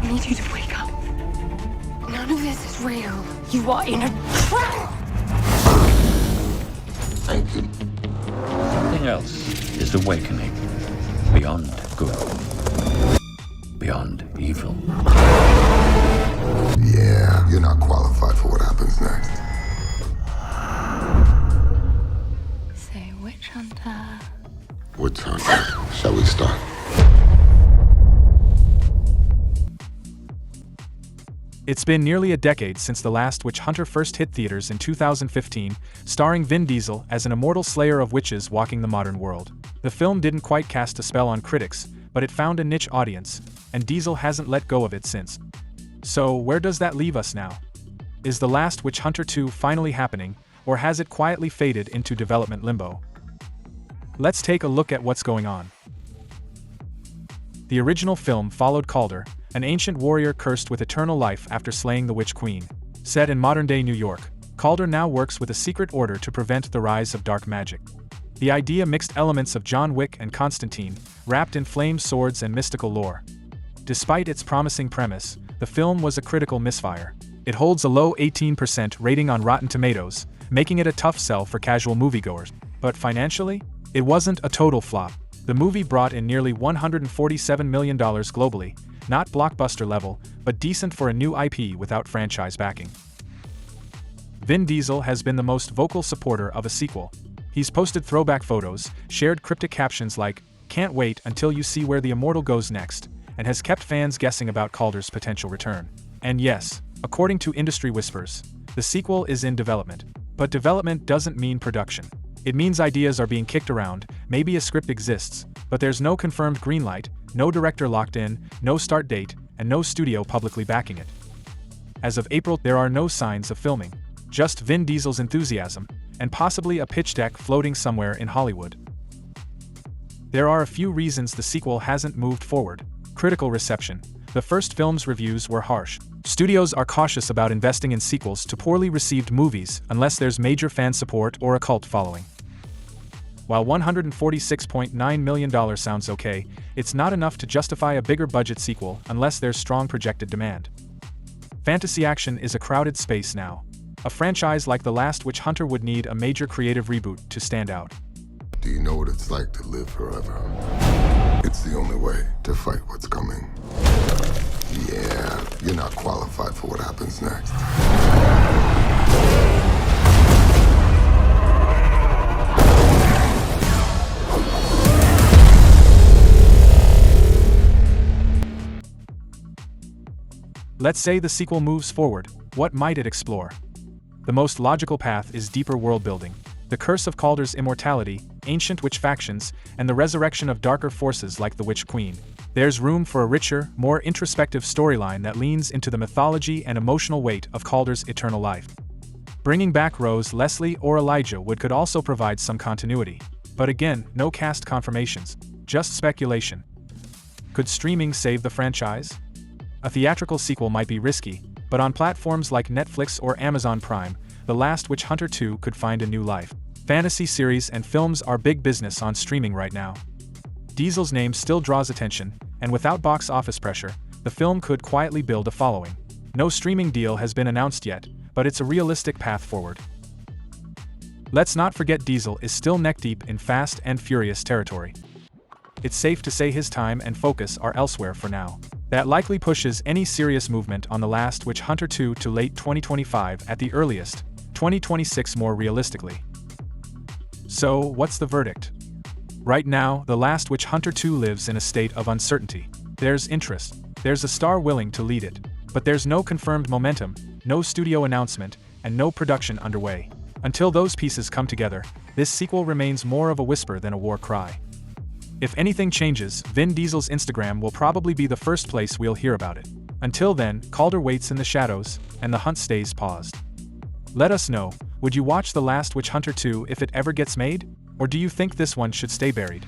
need you to wake up. None of this is real. You are in a trap! Thank you. Something else is awakening. Beyond good. Beyond evil. Yeah, you're not qualified for what happens next. Say witch hunter. Witch hunter. Shall we start? It's been nearly a decade since The Last Witch Hunter first hit theaters in 2015, starring Vin Diesel as an immortal slayer of witches walking the modern world. The film didn't quite cast a spell on critics, but it found a niche audience, and Diesel hasn't let go of it since. So, where does that leave us now? Is The Last Witch Hunter 2 finally happening, or has it quietly faded into development limbo? Let's take a look at what's going on. The original film followed Kaulder, an ancient warrior cursed with eternal life after slaying the Witch Queen. Set in modern-day New York, Kaulder now works with a secret order to prevent the rise of dark magic. The idea mixed elements of John Wick and Constantine, wrapped in flamed swords and mystical lore. Despite its promising premise, the film was a critical misfire. It holds a low 18% rating on Rotten Tomatoes, making it a tough sell for casual moviegoers. But financially, it wasn't a total flop. The movie brought in nearly $147 million globally, not blockbuster level, but decent for a new IP without franchise backing. Vin Diesel has been the most vocal supporter of a sequel. He's posted throwback photos, shared cryptic captions like, "Can't wait until you see where the immortal goes next," and has kept fans guessing about Kaulder's potential return. And yes, according to industry whispers, the sequel is in development. But development doesn't mean production. It means ideas are being kicked around, maybe a script exists, but there's no confirmed greenlight, no director locked in, no start date, and no studio publicly backing it. As of April, there are no signs of filming, just Vin Diesel's enthusiasm, and possibly a pitch deck floating somewhere in Hollywood. There are a few reasons the sequel hasn't moved forward. Critical reception. The first film's reviews were harsh. Studios are cautious about investing in sequels to poorly received movies unless there's major fan support or a cult following. While $146.9 million sounds okay, it's not enough to justify a bigger budget sequel unless there's strong projected demand. Fantasy action is a crowded space now. A franchise like The Last Witch Hunter would need a major creative reboot to stand out. Do you know what it's like to live forever? It's the only way to fight what's coming. Yeah, you're not qualified for what happens next. Let's say the sequel moves forward, what might it explore? The most logical path is deeper world building. The curse of Kaulder's immortality, ancient witch factions, and the resurrection of darker forces like the Witch Queen. There's room for a richer, more introspective storyline that leans into the mythology and emotional weight of Kaulder's eternal life. Bringing back Rose, Leslie, or Elijah Wood could also provide some continuity. But again, no cast confirmations, just speculation. Could streaming save the franchise? A theatrical sequel might be risky, but on platforms like Netflix or Amazon Prime, The Last Witch Hunter 2 could find a new life. Fantasy series and films are big business on streaming right now. Diesel's name still draws attention, and without box office pressure, the film could quietly build a following. No streaming deal has been announced yet, but it's a realistic path forward. Let's not forget Diesel is still neck-deep in Fast and Furious territory. It's safe to say his time and focus are elsewhere for now. That likely pushes any serious movement on The Last Witch Hunter 2 to late 2025 at the earliest, 2026 more realistically. So, what's the verdict? Right now, The Last Witch Hunter 2 lives in a state of uncertainty. There's interest, there's a star willing to lead it, but there's no confirmed momentum, no studio announcement, and no production underway. Until those pieces come together, this sequel remains more of a whisper than a war cry. If anything changes, Vin Diesel's Instagram will probably be the first place we'll hear about it. Until then, Kaulder waits in the shadows, and the hunt stays paused. Let us know, would you watch The Last Witch Hunter 2 if it ever gets made? Or do you think this one should stay buried?